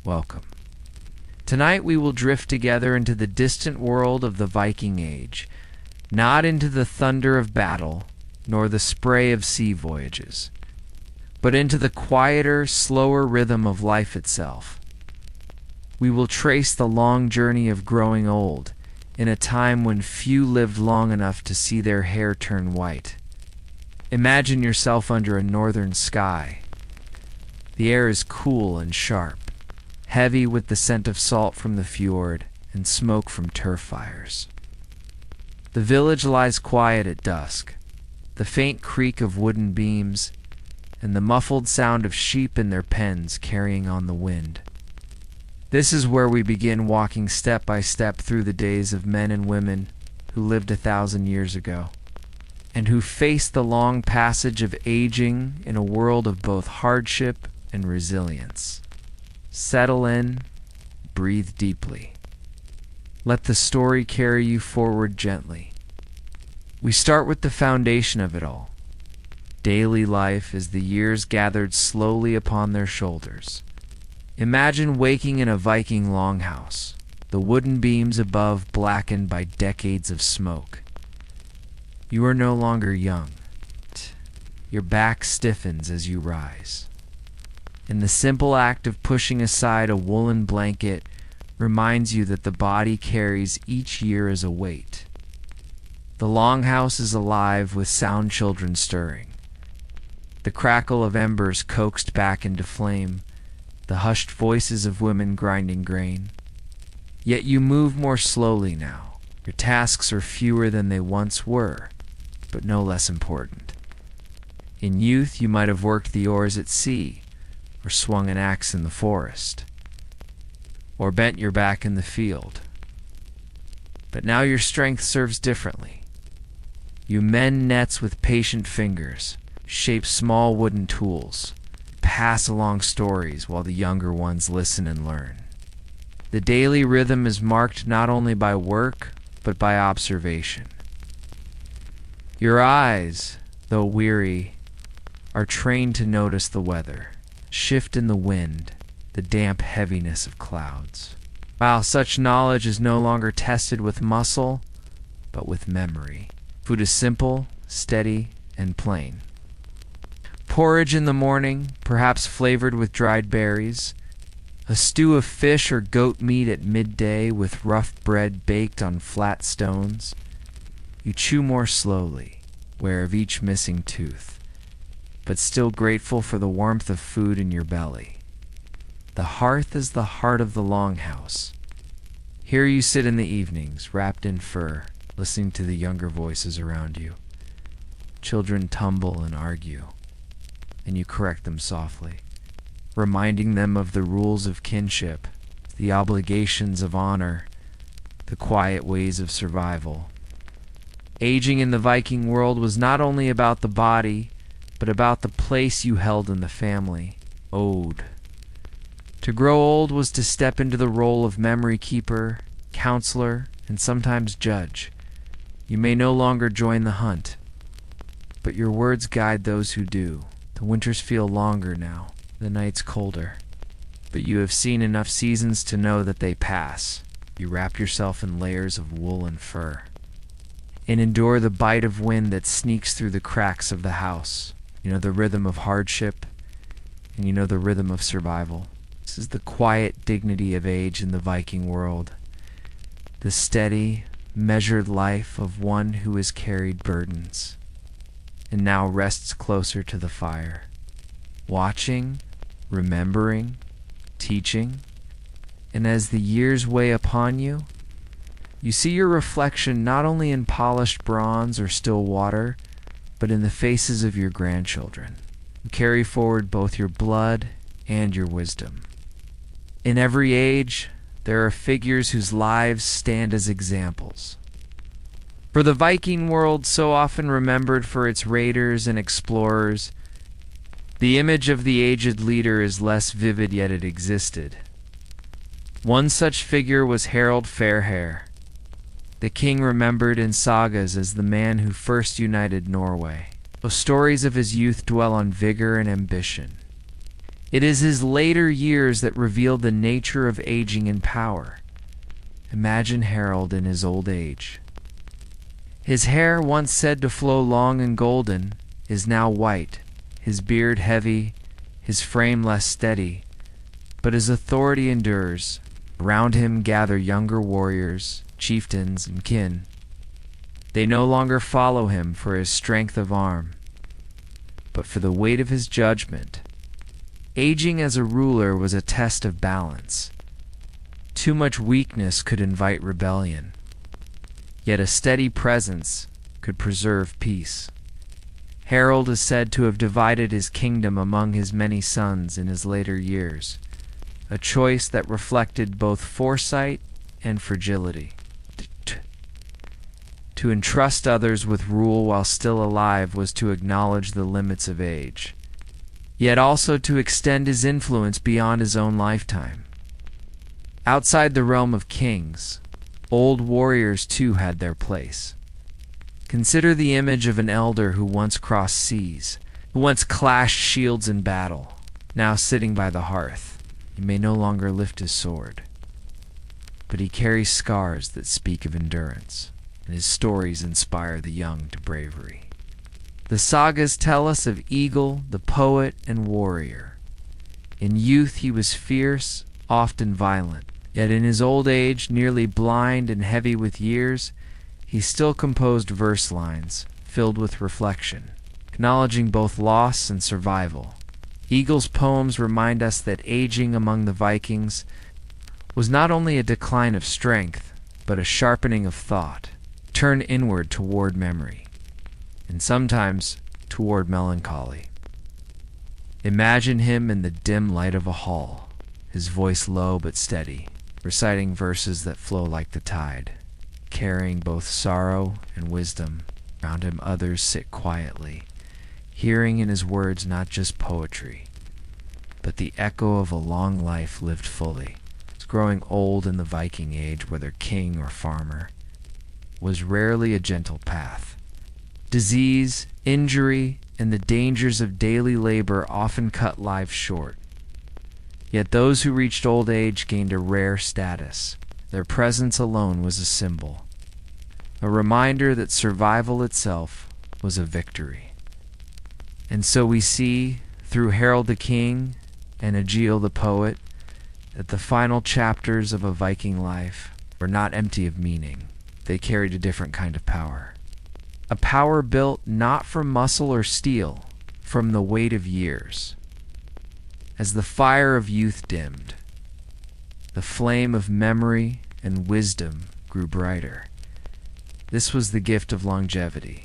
welcome. Tonight we will drift together into the distant world of the Viking Age, not into the thunder of battle, nor the spray of sea voyages, but into the quieter, slower rhythm of life itself. We will trace the long journey of growing old, in a time when few lived long enough to see their hair turn white. Imagine yourself under a northern sky. The air is cool and sharp, heavy with the scent of salt from the fjord and smoke from turf fires. The village lies quiet at dusk, the faint creak of wooden beams, and the muffled sound of sheep in their pens carrying on the wind. This is where we begin walking step by step through the days of men and women who lived 1,000 years ago, and who faced the long passage of aging in a world of both hardship and resilience. Settle in, breathe deeply. Let the story carry you forward gently. We start with the foundation of it all. Daily life as the years gathered slowly upon their shoulders. Imagine waking in a Viking longhouse, the wooden beams above blackened by decades of smoke. You are no longer young. Your back stiffens as you rise. And the simple act of pushing aside a woolen blanket reminds you that the body carries each year as a weight. The longhouse is alive with sound children stirring. The crackle of embers coaxed back into flame, the hushed voices of women grinding grain. Yet you move more slowly now. Your tasks are fewer than they once were, but no less important. In youth, you might have worked the oars at sea, or swung an axe in the forest, or bent your back in the field. But now your strength serves differently. You mend nets with patient fingers, shape small wooden tools, pass along stories while the younger ones listen and learn. The daily rhythm is marked not only by work, but by observation. Your eyes, though weary, are trained to notice the weather, shift in the wind, the damp heaviness of clouds. While such knowledge is no longer tested with muscle, but with memory. Food is simple, steady, and plain. Porridge in the morning, perhaps flavored with dried berries. A stew of fish or goat meat at midday with rough bread baked on flat stones. You chew more slowly, aware of each missing tooth, but still grateful for the warmth of food in your belly. The hearth is the heart of the longhouse. Here you sit in the evenings, wrapped in fur, listening to the younger voices around you. Children tumble and argue, and you correct them softly, reminding them of the rules of kinship, the obligations of honor, the quiet ways of survival. Aging in the Viking world was not only about the body, but about the place you held in the family. Ode. To grow old was to step into the role of memory keeper, counselor, and sometimes judge. You may no longer join the hunt, but your words guide those who do. The winters feel longer now, the nights colder, but you have seen enough seasons to know that they pass. You wrap yourself in layers of wool and fur, and endure the bite of wind that sneaks through the cracks of the house. You know the rhythm of hardship, and you know the rhythm of survival. This is the quiet dignity of age in the Viking world, the steady, measured life of one who has carried burdens, and now rests closer to the fire, watching, remembering, teaching, and as the years weigh upon you, you see your reflection not only in polished bronze or still water, but in the faces of your grandchildren, who carry forward both your blood and your wisdom. In every age, there are figures whose lives stand as examples. For the Viking world, so often remembered for its raiders and explorers, the image of the aged leader is less vivid, yet it existed. One such figure was Harald Fairhair, the king remembered in sagas as the man who first united Norway. The stories of his youth dwell on vigor and ambition. It is his later years that reveal the nature of aging in power. Imagine Harold in his old age. His hair, once said to flow long and golden, is now white, his beard heavy, his frame less steady, but his authority endures. Around him gather younger warriors, chieftains, and kin. They no longer follow him for his strength of arm, but for the weight of his judgment. Aging as a ruler was a test of balance. Too much weakness could invite rebellion, yet a steady presence could preserve peace. Harold is said to have divided his kingdom among his many sons in his later years, a choice that reflected both foresight and fragility. To entrust others with rule while still alive was to acknowledge the limits of age, yet also to extend his influence beyond his own lifetime. Outside the realm of kings, old warriors too had their place. Consider the image of an elder who once crossed seas, who once clashed shields in battle, now sitting by the hearth. He may no longer lift his sword, but he carries scars that speak of endurance, and his stories inspire the young to bravery. The sagas tell us of Eagle, the poet and warrior. In youth he was fierce, often violent, yet in his old age, nearly blind and heavy with years, he still composed verse lines filled with reflection, acknowledging both loss and survival. Eagle's poems remind us that aging among the Vikings was not only a decline of strength, but a sharpening of thought, turned inward toward memory, and sometimes toward melancholy. Imagine him in the dim light of a hall, his voice low but steady, reciting verses that flow like the tide, carrying both sorrow and wisdom. Around him others sit quietly, hearing in his words not just poetry, but the echo of a long life lived fully. It's growing old in the Viking Age, whether king or farmer, was rarely a gentle path. Disease, injury, and the dangers of daily labor often cut lives short. Yet those who reached old age gained a rare status. Their presence alone was a symbol, a reminder that survival itself was a victory. And so we see, through Harold the King and Egil the poet, that the final chapters of a Viking life were not empty of meaning. They carried a different kind of power. A power built not from muscle or steel, from the weight of years. As the fire of youth dimmed, the flame of memory and wisdom grew brighter. This was the gift of longevity.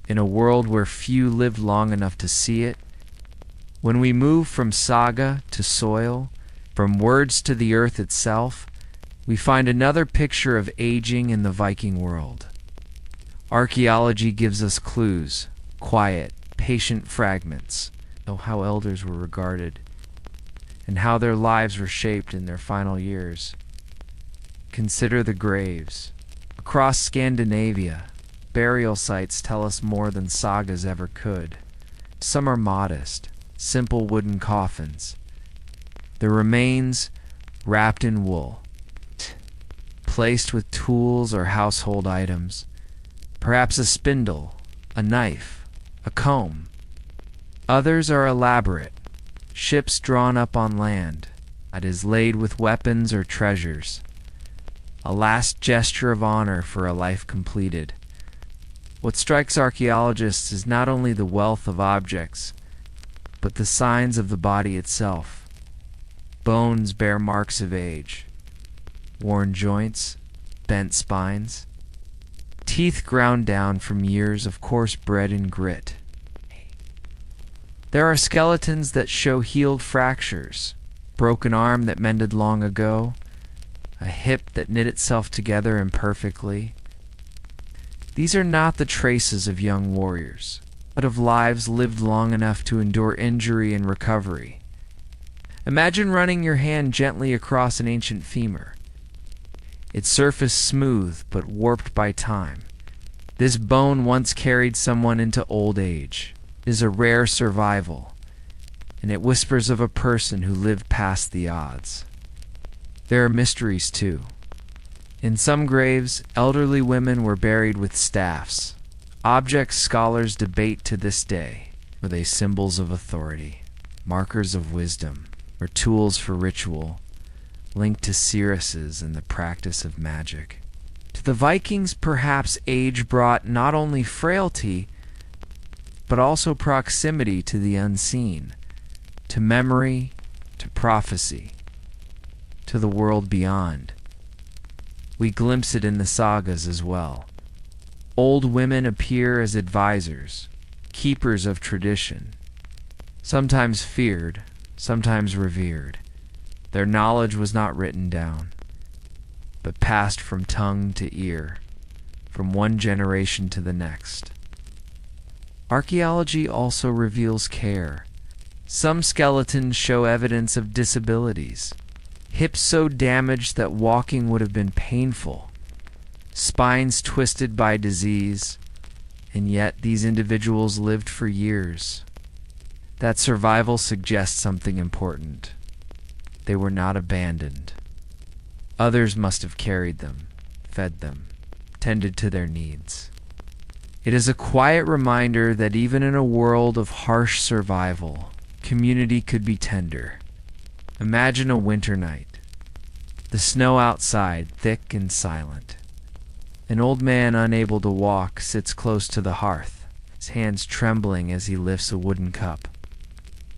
In a world where few lived long enough to see it, when we move from saga to soil, from words to the earth itself, we find another picture of aging in the Viking world. Archaeology gives us clues, quiet, patient fragments of how elders were regarded and how their lives were shaped in their final years. Consider the graves. Across Scandinavia, burial sites tell us more than sagas ever could. Some are modest, simple wooden coffins. The remains wrapped in wool, placed with tools or household items, perhaps a spindle, a knife, a comb. Others are elaborate, ships drawn up on land, that is laid with weapons or treasures, a last gesture of honor for a life completed. What strikes archaeologists is not only the wealth of objects, but the signs of the body itself. Bones bear marks of age, worn joints, bent spines, teeth ground down from years of coarse bread and grit. There are skeletons that show healed fractures, broken arm that mended long ago, a hip that knit itself together imperfectly. These are not the traces of young warriors, but of lives lived long enough to endure injury and recovery. Imagine running your hand gently across an ancient femur, its surface smooth but warped by time. This bone once carried someone into old age. It is a rare survival, and it whispers of a person who lived past the odds. There are mysteries, too. In some graves, elderly women were buried with staffs, objects scholars debate to this day. Were they symbols of authority, markers of wisdom, or tools for ritual, linked to seeresses and the practice of magic? To the Vikings, perhaps age brought not only frailty, but also proximity to the unseen, to memory, to prophecy, to the world beyond. We glimpse it in the sagas as well. Old women appear as advisors, keepers of tradition, sometimes feared, sometimes revered. Their knowledge was not written down, but passed from tongue to ear, from one generation to the next. Archaeology also reveals care. Some skeletons show evidence of disabilities, hips so damaged that walking would have been painful, spines twisted by disease, and yet these individuals lived for years. That survival suggests something important. They were not abandoned. Others must have carried them, fed them, tended to their needs. It is a quiet reminder that even in a world of harsh survival, community could be tender. Imagine a winter night. The snow outside, thick and silent. An old man unable to walk sits close to the hearth, his hands trembling as he lifts a wooden cup.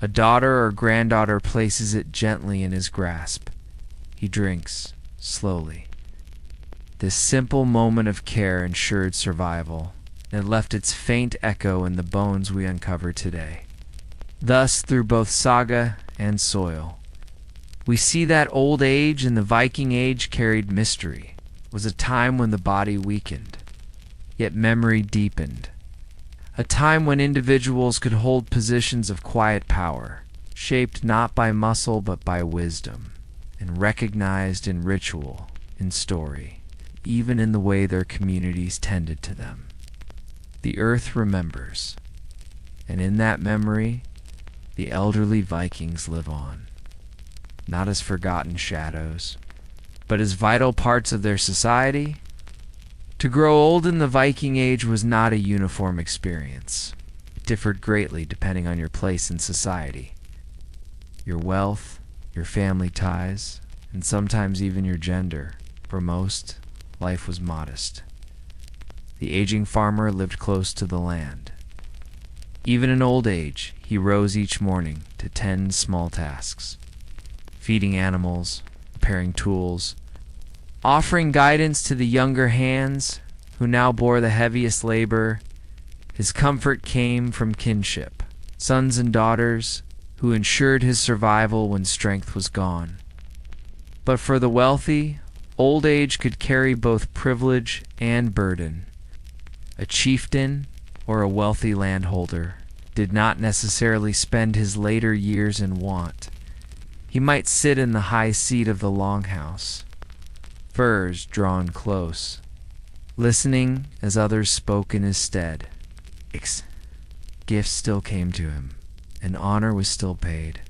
A daughter or granddaughter places it gently in his grasp. He drinks, slowly. This simple moment of care ensured survival, and left its faint echo in the bones we uncover today. Thus, through both saga and soil, we see that old age in the Viking Age carried mystery. Was a time when the body weakened, yet memory deepened. A time when individuals could hold positions of quiet power, shaped not by muscle but by wisdom, and recognized in ritual, in story, even in the way their communities tended to them. The earth remembers, and in that memory, the elderly Vikings live on, not as forgotten shadows, but as vital parts of their society. To grow old in the Viking Age was not a uniform experience. It differed greatly depending on your place in society, your wealth, your family ties, and sometimes even your gender. For most, life was modest. The aging farmer lived close to the land. Even in old age, he rose each morning to tend small tasks, feeding animals, repairing tools, offering guidance to the younger hands who now bore the heaviest labor. His comfort came from kinship, sons and daughters who ensured his survival when strength was gone. But for the wealthy, old age could carry both privilege and burden. A chieftain or a wealthy landholder did not necessarily spend his later years in want. He might sit in the high seat of the longhouse, furs drawn close, listening as others spoke in his stead. Gifts still came to him, and honor was still paid.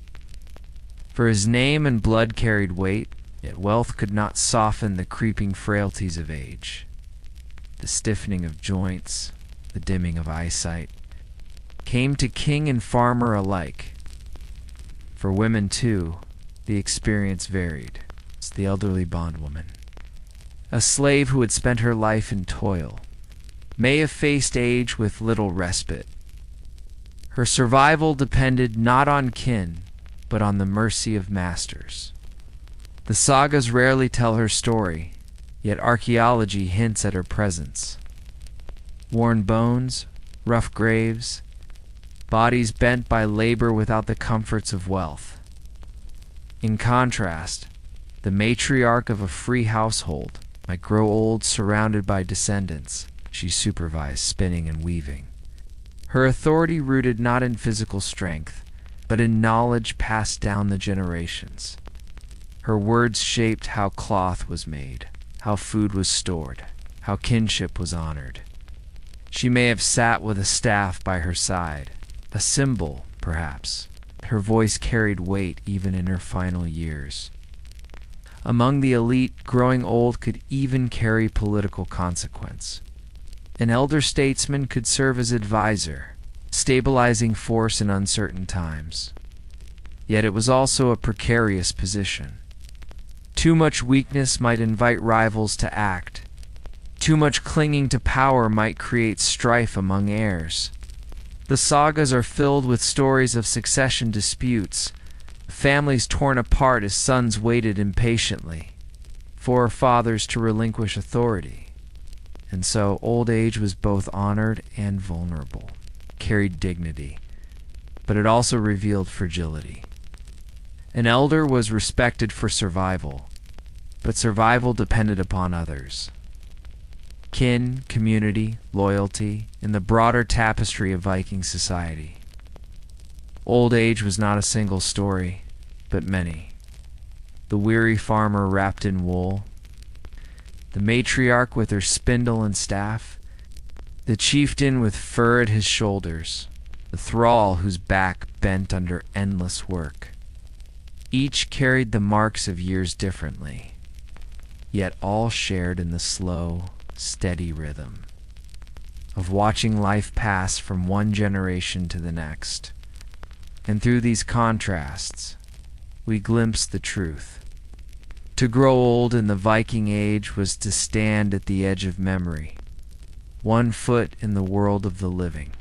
For his name and blood carried weight, yet wealth could not soften the creeping frailties of age. The stiffening of joints, the dimming of eyesight, came to king and farmer alike. For women, too, the experience varied. It's the elderly bondwoman, a slave who had spent her life in toil, may have faced age with little respite. Her survival depended not on kin, but on the mercy of masters. The sagas rarely tell her story, yet archaeology hints at her presence. Worn bones, rough graves, bodies bent by labor without the comforts of wealth. In contrast, the matriarch of a free household might grow old surrounded by descendants she supervised spinning and weaving. Her authority rooted not in physical strength, but in knowledge passed down the generations. Her words shaped how cloth was made, how food was stored, how kinship was honored. She may have sat with a staff by her side, a symbol, perhaps, her voice carried weight even in her final years. Among the elite, growing old could even carry political consequence. An elder statesman could serve as advisor, stabilizing force in uncertain times. Yet it was also a precarious position. Too much weakness might invite rivals to act. Too much clinging to power might create strife among heirs. The sagas are filled with stories of succession disputes, families torn apart as sons waited impatiently for fathers to relinquish authority. And so old age was both honored and vulnerable, carried dignity, but it also revealed fragility. An elder was respected for survival, but survival depended upon others. Kin, community, loyalty, in the broader tapestry of Viking society. Old age was not a single story, but many. The weary farmer wrapped in wool, the matriarch with her spindle and staff, the chieftain with fur at his shoulders, the thrall whose back bent under endless work. Each carried the marks of years differently, yet all shared in the slow, steady rhythm of watching life pass from one generation to the next. And through these contrasts, we glimpse the truth. To grow old in the Viking Age was to stand at the edge of memory, one foot in the world of the living,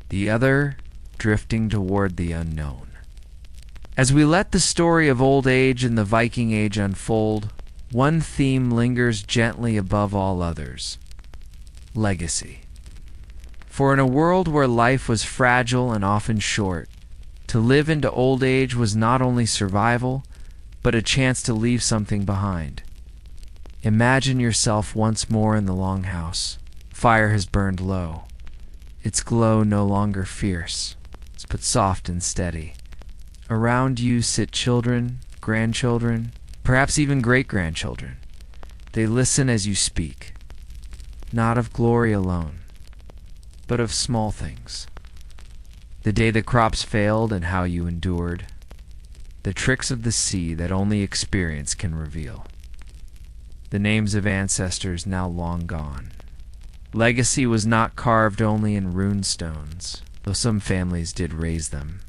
the other drifting toward the unknown. As we let the story of old age and the Viking Age unfold, one theme lingers gently above all others: legacy. For in a world where life was fragile and often short, to live into old age was not only survival, but a chance to leave something behind. Imagine yourself once more in the longhouse. Fire has burned low. Its glow no longer fierce, but soft and steady. Around you sit children, grandchildren, perhaps even great-grandchildren. They listen as you speak, not of glory alone, but of small things. The day the crops failed and how you endured. The tricks of the sea that only experience can reveal. The names of ancestors now long gone. Legacy was not carved only in rune stones, though some families did raise them.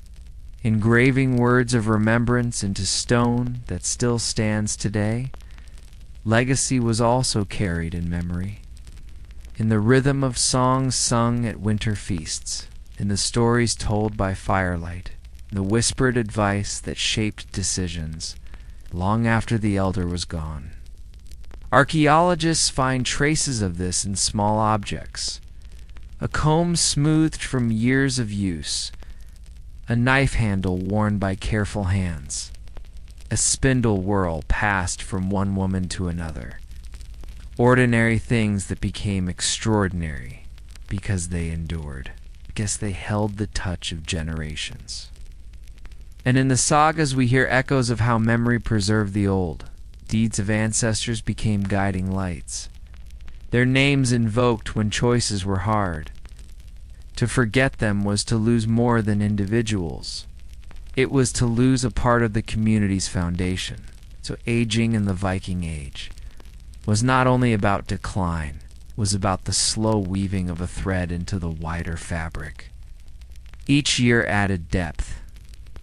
Engraving words of remembrance into stone that still stands today, legacy was also carried in memory. In the rhythm of songs sung at winter feasts, in the stories told by firelight, the whispered advice that shaped decisions long after the elder was gone. Archaeologists find traces of this in small objects: a comb smoothed from years of use, a knife handle worn by careful hands, a spindle whirl passed from one woman to another. Ordinary things that became extraordinary because they endured, because they held the touch of generations. And in the sagas we hear echoes of how memory preserved the old. Deeds of ancestors became guiding lights. Their names invoked when choices were hard. To forget them was to lose more than individuals. It was to lose a part of the community's foundation. So aging in the Viking Age was not only about decline, it was about the slow weaving of a thread into the wider fabric. Each year added depth.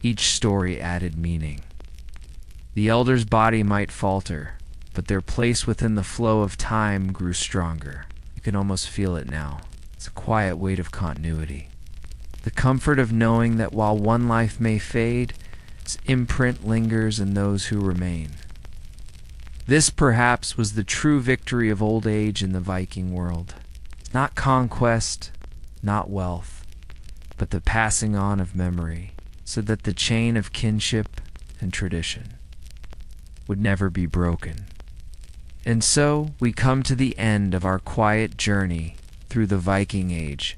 Each story added meaning. The elder's body might falter, but their place within the flow of time grew stronger. You can almost feel it now. It's a quiet weight of continuity. The comfort of knowing that while one life may fade, its imprint lingers in those who remain. This perhaps was the true victory of old age in the Viking world. Not conquest, not wealth, but the passing on of memory, so that the chain of kinship and tradition would never be broken. And so we come to the end of our quiet journey through the Viking Age,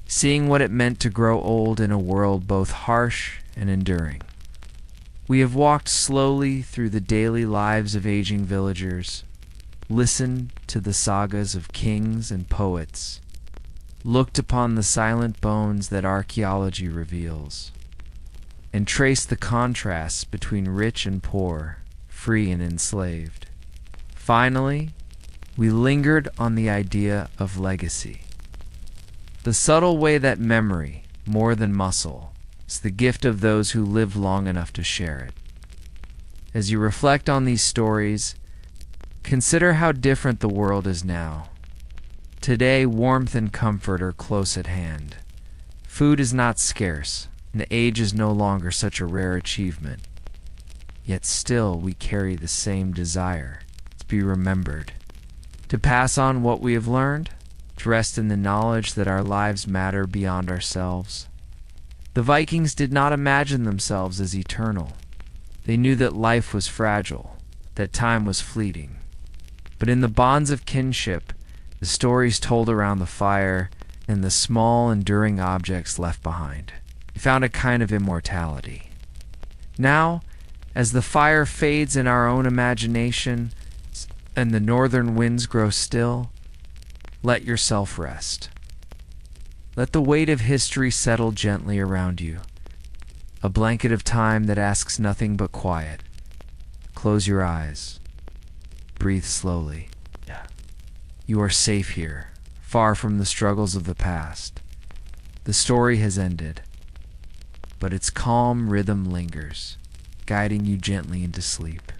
seeing what it meant to grow old in a world both harsh and enduring. We have walked slowly through the daily lives of aging villagers, listened to the sagas of kings and poets, looked upon the silent bones that archaeology reveals, and traced the contrasts between rich and poor, free and enslaved. Finally, we lingered on the idea of legacy, the subtle way that memory, more than muscle, is the gift of those who live long enough to share it. As you reflect on these stories, consider how different the world is now. Today, warmth and comfort are close at hand. Food is not scarce, and age is no longer such a rare achievement. Yet still we carry the same desire, to be remembered, to pass on what we have learned, to rest in the knowledge that our lives matter beyond ourselves. The Vikings did not imagine themselves as eternal. They knew that life was fragile, that time was fleeting. But in the bonds of kinship, the stories told around the fire, and the small, enduring objects left behind, they found a kind of immortality. Now, as the fire fades in our own imagination and the northern winds grow still, let yourself rest. Let the weight of history settle gently around you, a blanket of time that asks nothing but quiet. Close your eyes. Breathe slowly. You are safe here, far from the struggles of the past. The story has ended, but its calm rhythm lingers, guiding you gently into sleep.